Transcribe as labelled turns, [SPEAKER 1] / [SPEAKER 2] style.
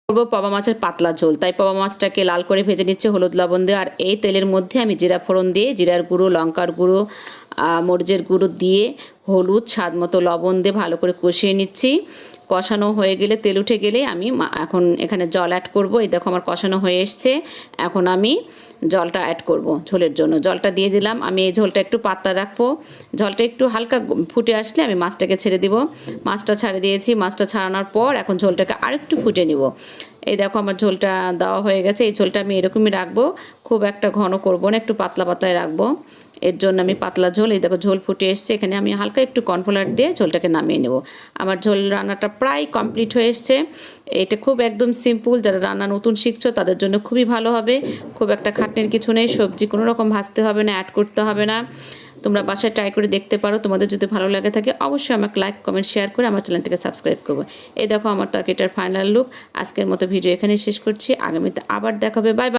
[SPEAKER 1] করবো পাবা মাছের পাতলা ঝোল, তাই পাবা মাছটাকে লাল করে ভেজে নিচ্ছে হলুদ লবণ দিয়ে। আর এই তেলের মধ্যে আমি জিরা ফোড়ন দিয়ে জিরার গুঁড়ো, লঙ্কার গুঁড়ো, মরিচের গুঁড়ো দিয়ে হলুদ, স্বাদ মতো লবণ দিয়ে ভালো করে কষিয়ে নিচ্ছি। কষানো হয়ে গেলে, তেল উঠে গেলে আমি এখন এখানে জল অ্যাড করব। এই দেখো আমার কষানো হয়ে এসছে, এখন আমি জলটা অ্যাড করব ঝোলের জন্য। জলটা দিয়ে দিলাম। আমি এই ঝোলটা একটু পাতলা রাখবো। জলটা একটু হালকা ফুটে আসলে আমি মাছটাকে ছেড়ে দিব। মাছটা ছাড়ে দিয়েছি। মাছটা ছাড়ানোর পর এখন ঝোলটাকে আরেকটু ফুটে নিব। এই দেখো আমার ঝোলটা দেওয়া হয়ে গেছে। এই ঝোলটা আমি এরকমই রাখবো, খুব একটা ঘন করবো না, একটু পাতলা পাতলায় রাখবো। এর জন্য আমি পাতলা ঝোল, এই দেখো ঝোল ফুটে এসছে। এখানে আমি হালকা একটু কর্নফ্লাওয়ার দিয়ে ঝোলটাকে নামিয়ে নেব। আমার ঝোল রান্নাটা প্রায় কমপ্লিট হয়ে এসছে। এটা খুব একদম সিম্পল, যারা রান্না নতুন শিখছো তাদের জন্য খুবই ভালো হবে। খুব একটা খাটনির কিছু নেই, সবজি কোনো রকম ভাজতে হবে না, অ্যাড করতে হবে না। তোমরা বাসায় ট্রাই করে দেখতে পারো। তোমাদের যদি ভালো লাগে থাকে অবশ্যই আমাকে লাইক, কমেন্ট, শেয়ার করে আমার চ্যানেলটিকে সাবস্ক্রাইব করবো। এই দেখো আমার তরকারিটার ফাইনাল লুক। আজকের মতো ভিডিও এখানেই শেষ করছি। আগামীতে আবার দেখা হবে। Bye bye.